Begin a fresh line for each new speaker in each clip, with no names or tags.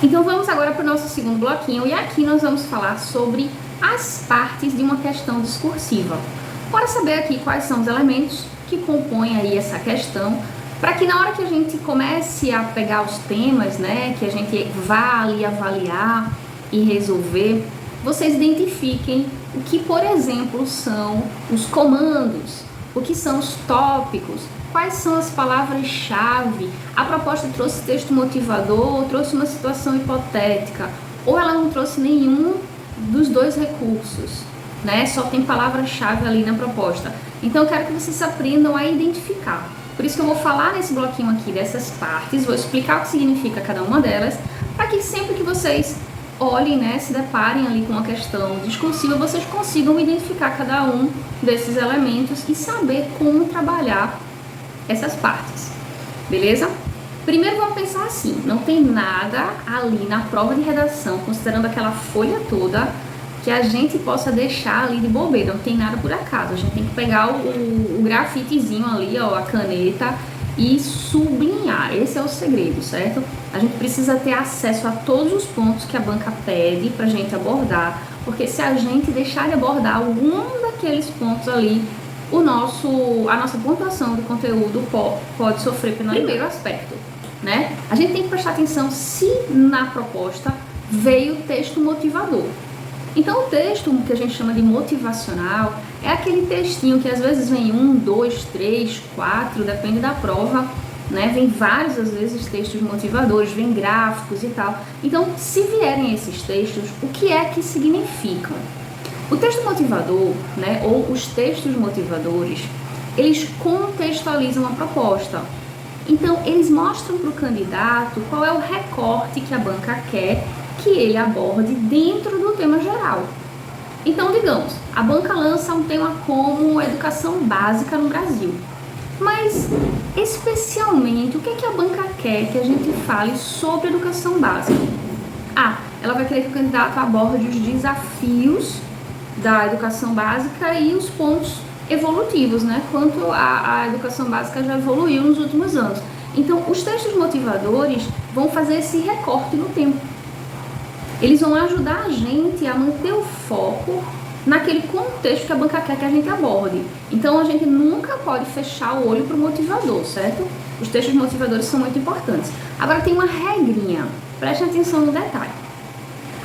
Então vamos agora para o nosso segundo bloquinho e aqui nós vamos falar sobre as partes de uma questão discursiva. Bora saber aqui quais são os elementos que compõem aí essa questão, para que na hora que a gente comece a pegar os temas, né, que a gente vá ali avaliar e resolver, vocês identifiquem o que, por exemplo, são os comandos, o que são os tópicos, quais são as palavras-chave. A proposta trouxe texto motivador ou trouxe uma situação hipotética, ou ela não trouxe nenhum dos dois recursos, né? Só tem palavra-chave ali na proposta. Então eu quero que vocês aprendam a identificar. Por isso que eu vou falar nesse bloquinho aqui dessas partes, vou explicar o que significa cada uma delas, para que sempre que vocês olhem, né, se deparem ali com uma questão discursiva, vocês consigam identificar cada um desses elementos e saber como trabalhar essas partes, beleza? Primeiro vamos pensar assim, não tem nada ali na prova de redação, considerando aquela folha toda, que a gente possa deixar ali de bobeira, não tem nada por acaso, a gente tem que pegar o grafitezinho ali, ó, a caneta e sublinhar, esse é o segredo, certo? A gente precisa ter acesso a todos os pontos que a banca pede pra gente abordar, porque se a gente deixar de abordar algum daqueles pontos ali, a nossa pontuação do conteúdo pode sofrer pelo primeiro aspecto, né? A gente tem que prestar atenção se na proposta veio texto motivador. Então o texto que a gente chama de motivacional é aquele textinho que às vezes vem 1, 2, 3, 4, depende da prova, né? Vem vários, às vezes, textos motivadores, vem gráficos e tal. Então, se vierem esses textos, o que é que significam? O texto motivador, né, ou os textos motivadores, eles contextualizam a proposta. Então, eles mostram para o candidato qual é o recorte que a banca quer que ele aborde dentro do tema geral. Então, digamos, a banca lança um tema como educação básica no Brasil. Mas, especialmente, o que é que a banca quer que a gente fale sobre educação básica? Ela vai querer que o candidato aborde os desafios da educação básica e os pontos evolutivos, né? Quanto a educação básica já evoluiu nos últimos anos. Então, os textos motivadores vão fazer esse recorte no tempo. Eles vão ajudar a gente a manter o foco naquele contexto que a banca quer que a gente aborde. Então, a gente nunca pode fechar o olho para o motivador, certo? Os textos motivadores são muito importantes. Agora, tem uma regrinha. Preste atenção no detalhe.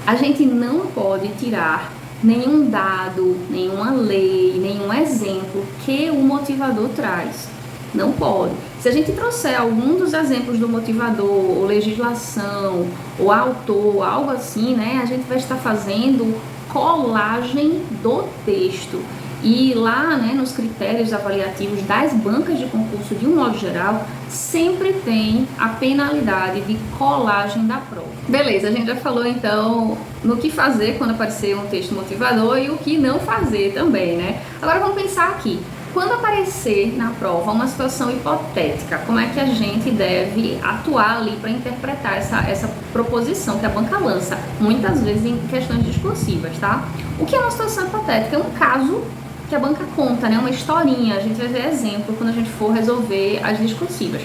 A gente não pode tirar nenhum dado, nenhuma lei, nenhum exemplo que o motivador traz. Não pode. Se a gente trouxer algum dos exemplos do motivador, ou legislação, ou autor, algo assim, né, a gente vai estar fazendo colagem do texto. E lá, né, nos critérios avaliativos das bancas de concurso, de um modo geral, sempre tem a penalidade de colagem da prova. Beleza, a gente já falou então no que fazer quando aparecer um texto motivador e o que não fazer também, né? Agora vamos pensar aqui. Quando aparecer na prova uma situação hipotética, como é que a gente deve atuar ali para interpretar essa proposição que a banca lança, muitas vezes em questões discursivas, tá? O que é uma situação hipotética? É um caso que a banca conta, né? Uma historinha, a gente vai ver exemplo quando a gente for resolver as discursivas.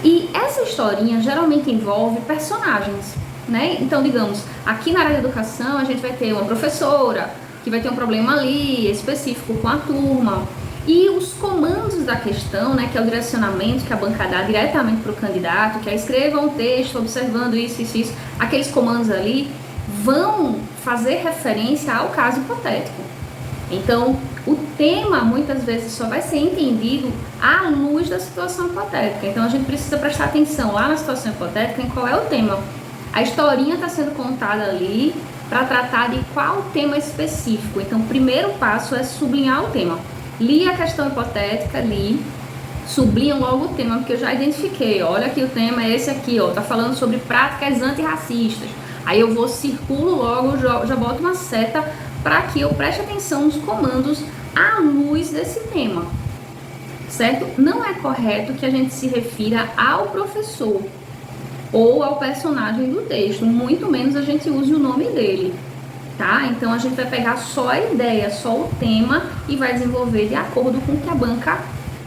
E essa historinha geralmente envolve personagens, né? Então, digamos, aqui na área de educação a gente vai ter uma professora que vai ter um problema ali específico com a turma. E os comandos da questão, né, que é o direcionamento que a banca dá diretamente para o candidato, que é escreva um texto observando isso, aqueles comandos ali vão fazer referência ao caso hipotético. Então, o tema muitas vezes só vai ser entendido à luz da situação hipotética. Então, a gente precisa prestar atenção lá na situação hipotética em qual é o tema. A historinha está sendo contada ali para tratar de qual tema específico. Então, o primeiro passo é sublinhar o tema. Li a questão hipotética, sublinho logo o tema, porque eu já identifiquei. Olha aqui, o tema é esse aqui, ó, tá falando sobre práticas antirracistas. Aí eu circulo logo, já boto uma seta para que eu preste atenção nos comandos à luz desse tema, certo? Não é correto que a gente se refira ao professor ou ao personagem do texto, muito menos a gente use o nome dele, tá? Então a gente vai pegar só a ideia, só o tema e vai desenvolver de acordo com o que a banca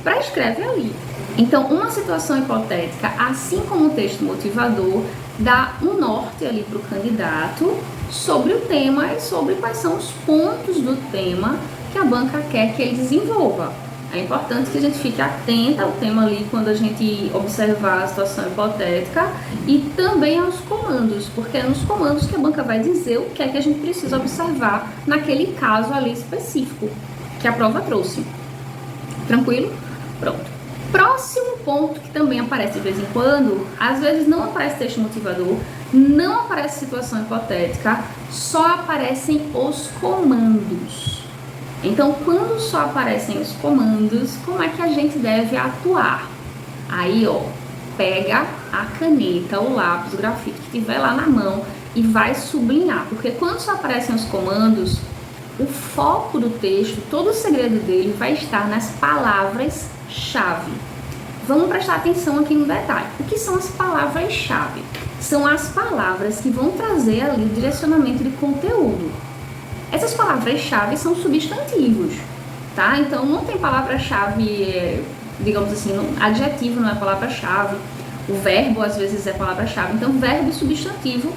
prescreve ali. Então, uma situação hipotética, assim como o texto motivador, dar um norte ali para o candidato sobre o tema e sobre quais são os pontos do tema que a banca quer que ele desenvolva. É importante que a gente fique atenta ao tema ali quando a gente observar a situação hipotética e também aos comandos, porque é nos comandos que a banca vai dizer o que é que a gente precisa observar naquele caso ali específico que a prova trouxe. Tranquilo? Pronto. Próximo ponto que também aparece de vez em quando, às vezes não aparece texto motivador, não aparece situação hipotética, só aparecem os comandos. Então, quando só aparecem os comandos, como é que a gente deve atuar? Aí, ó, pega a caneta, o lápis, o grafite que tiver lá na mão e vai sublinhar, porque quando só aparecem os comandos, o foco do texto, todo o segredo dele vai estar nas palavras-chave. Vamos prestar atenção aqui no detalhe. O que são as palavras-chave? São as palavras que vão trazer ali o direcionamento de conteúdo. Essas palavras-chave são substantivos, tá? Então, não tem palavra-chave, digamos assim, adjetivo não é palavra-chave, o verbo às vezes é palavra-chave. Então, verbo e substantivo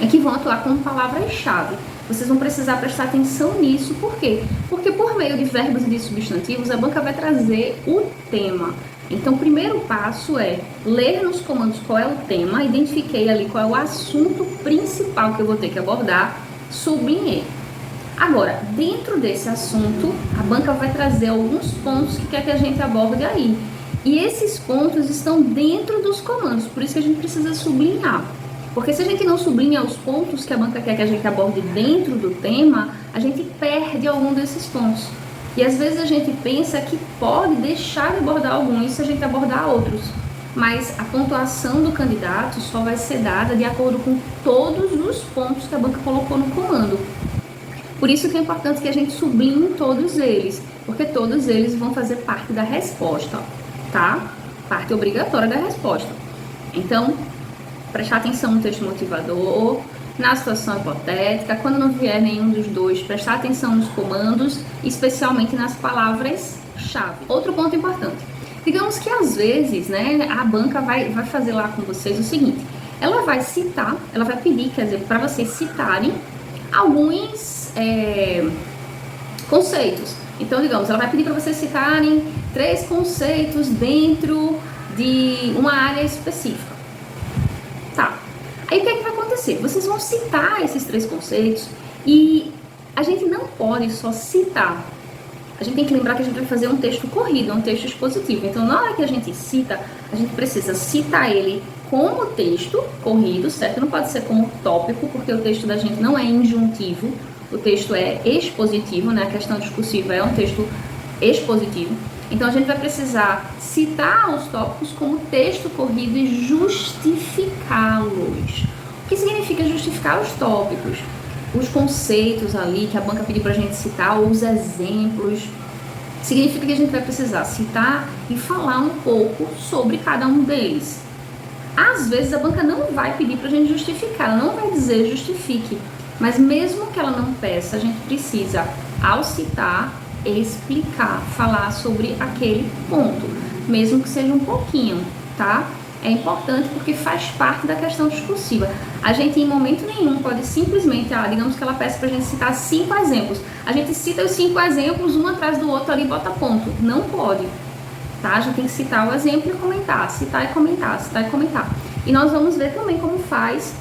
é que vão atuar como palavras-chave. Vocês vão precisar prestar atenção nisso, por quê? Porque por meio de verbos e de substantivos, a banca vai trazer o tema. Então, o primeiro passo é ler nos comandos qual é o tema, identifiquei ali qual é o assunto principal que eu vou ter que abordar, sublinhei. Agora, dentro desse assunto, a banca vai trazer alguns pontos que quer que a gente aborde aí. E esses pontos estão dentro dos comandos, por isso que a gente precisa sublinhar. Porque se a gente não sublinha os pontos que a banca quer que a gente aborde dentro do tema, a gente perde algum desses pontos. E às vezes a gente pensa que pode deixar de abordar alguns se a gente abordar outros. Mas a pontuação do candidato só vai ser dada de acordo com todos os pontos que a banca colocou no comando. Por isso que é importante que a gente sublinhe todos eles, porque todos eles vão fazer parte da resposta, tá? Parte obrigatória da resposta. Então, prestar atenção no texto motivador, na situação hipotética, quando não vier nenhum dos dois, prestar atenção nos comandos, especialmente nas palavras-chave. Outro ponto importante, digamos que às vezes, né, a banca vai fazer lá com vocês o seguinte, ela vai citar, ela vai pedir, quer dizer, para vocês citarem alguns conceitos. Então, digamos, ela vai pedir para vocês citarem 3 conceitos dentro de uma área específica. Tá. Aí o que é que vai acontecer? Vocês vão citar esses 3 conceitos e a gente não pode só citar. A gente tem que lembrar que a gente vai fazer um texto corrido, um texto expositivo. Então, na hora que a gente cita, a gente precisa citar ele como texto corrido, certo? Não pode ser como tópico, porque o texto da gente não é injuntivo. O texto é expositivo, né? A questão discursiva é um texto expositivo. Então, a gente vai precisar citar os tópicos como texto corrido e justificá-los. O que significa justificar os tópicos? Os conceitos ali que a banca pediu para a gente citar, ou os exemplos. Significa que a gente vai precisar citar e falar um pouco sobre cada um deles. Às vezes, a banca não vai pedir para a gente justificar, ela não vai dizer justifique. Mas mesmo que ela não peça, a gente precisa, ao citar, explicar, falar sobre aquele ponto, mesmo que seja um pouquinho, tá? É importante porque faz parte da questão discursiva. A gente, em momento nenhum, pode simplesmente, digamos que ela peça pra gente citar 5 exemplos. A gente cita os 5 exemplos, um atrás do outro ali e bota ponto. Não pode, tá? A gente tem que citar o exemplo e comentar, citar e comentar, citar e comentar. E nós vamos ver também como faz.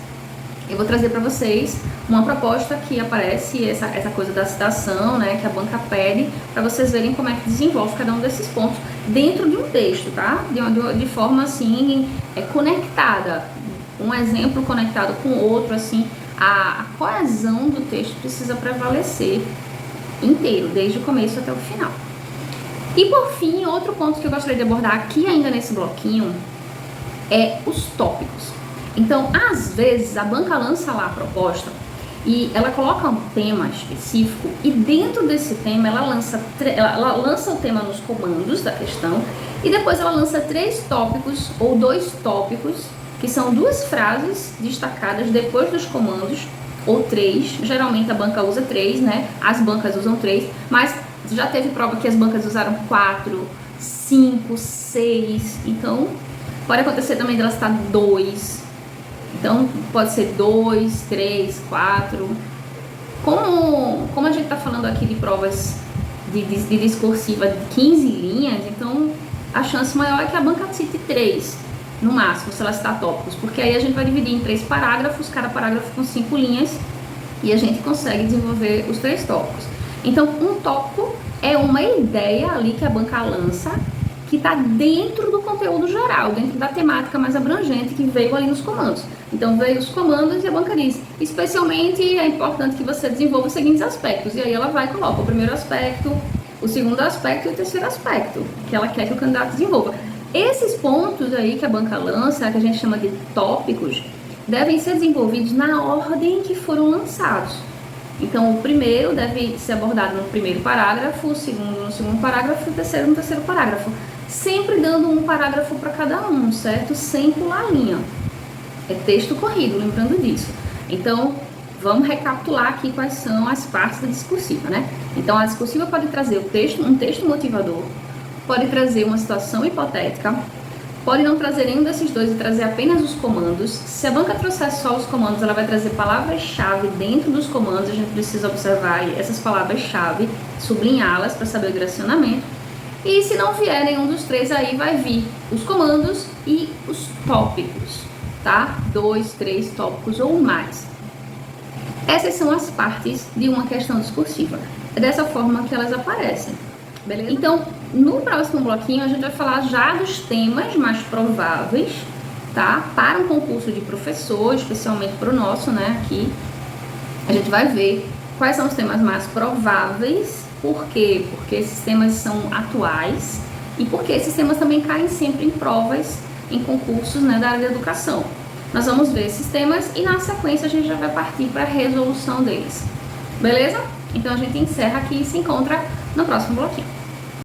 Eu vou trazer para vocês uma proposta que aparece, essa coisa da citação, né, que a banca pede, para vocês verem como é que desenvolve cada um desses pontos dentro de um texto, tá? De forma, assim, conectada. Um exemplo conectado com o outro, assim, a coesão do texto precisa prevalecer inteiro, desde o começo até o final. E, por fim, outro ponto que eu gostaria de abordar aqui ainda nesse bloquinho é os tópicos. Então, às vezes, a banca lança lá a proposta e ela coloca um tema específico e dentro desse tema ela lança o tema nos comandos da questão e depois ela lança 3 tópicos ou 2 tópicos, que são 2 frases destacadas depois dos comandos, ou 3, geralmente a banca usa 3, né? As bancas usam 3, mas já teve prova que as bancas usaram 4, 5, 6, então pode acontecer também dela citar 2. Então, pode ser 2, 3, 4. Como a gente está falando aqui de provas de discursiva de 15 linhas, então a chance maior é que a banca cite 3, no máximo, se ela citar tópicos, porque aí a gente vai dividir em 3 parágrafos, cada parágrafo com 5 linhas, e a gente consegue desenvolver os 3 tópicos. Então, um tópico é uma ideia ali que a banca lança, que está dentro do conteúdo geral, dentro da temática mais abrangente que veio ali nos comandos. Então, veio os comandos e a banca diz, especialmente é importante que você desenvolva os seguintes aspectos. E aí ela vai e coloca o primeiro aspecto, o segundo aspecto e o terceiro aspecto, que ela quer que o candidato desenvolva. Esses pontos aí que a banca lança, que a gente chama de tópicos, devem ser desenvolvidos na ordem que foram lançados. Então, o primeiro deve ser abordado no primeiro parágrafo, o segundo no segundo parágrafo e o terceiro no terceiro parágrafo. Sempre dando um parágrafo para cada um, certo? Sem pular a linha. É texto corrido, lembrando disso. Então, vamos recapitular aqui quais são as partes da discursiva, né? Então, a discursiva pode trazer um texto motivador, pode trazer uma situação hipotética, pode não trazer nenhum desses dois e trazer apenas os comandos. Se a banca trouxer só os comandos, ela vai trazer palavras-chave dentro dos comandos. A gente precisa observar essas palavras-chave, sublinhá-las para saber o direcionamento. E se não vier nenhum dos 3, aí vai vir os comandos e os tópicos, tá? 2, 3 tópicos ou mais. Essas são as partes de uma questão discursiva. É dessa forma que elas aparecem. Beleza? Então, no próximo bloquinho, a gente vai falar já dos temas mais prováveis, tá? Para um concurso de professor, especialmente para o nosso, né? Aqui, a gente vai ver quais são os temas mais prováveis. Por quê? Porque esses temas são atuais e porque esses temas também caem sempre em provas, em concursos, né, da área de educação. Nós vamos ver esses temas e na sequência a gente já vai partir para a resolução deles. Beleza? Então a gente encerra aqui e se encontra no próximo bloquinho.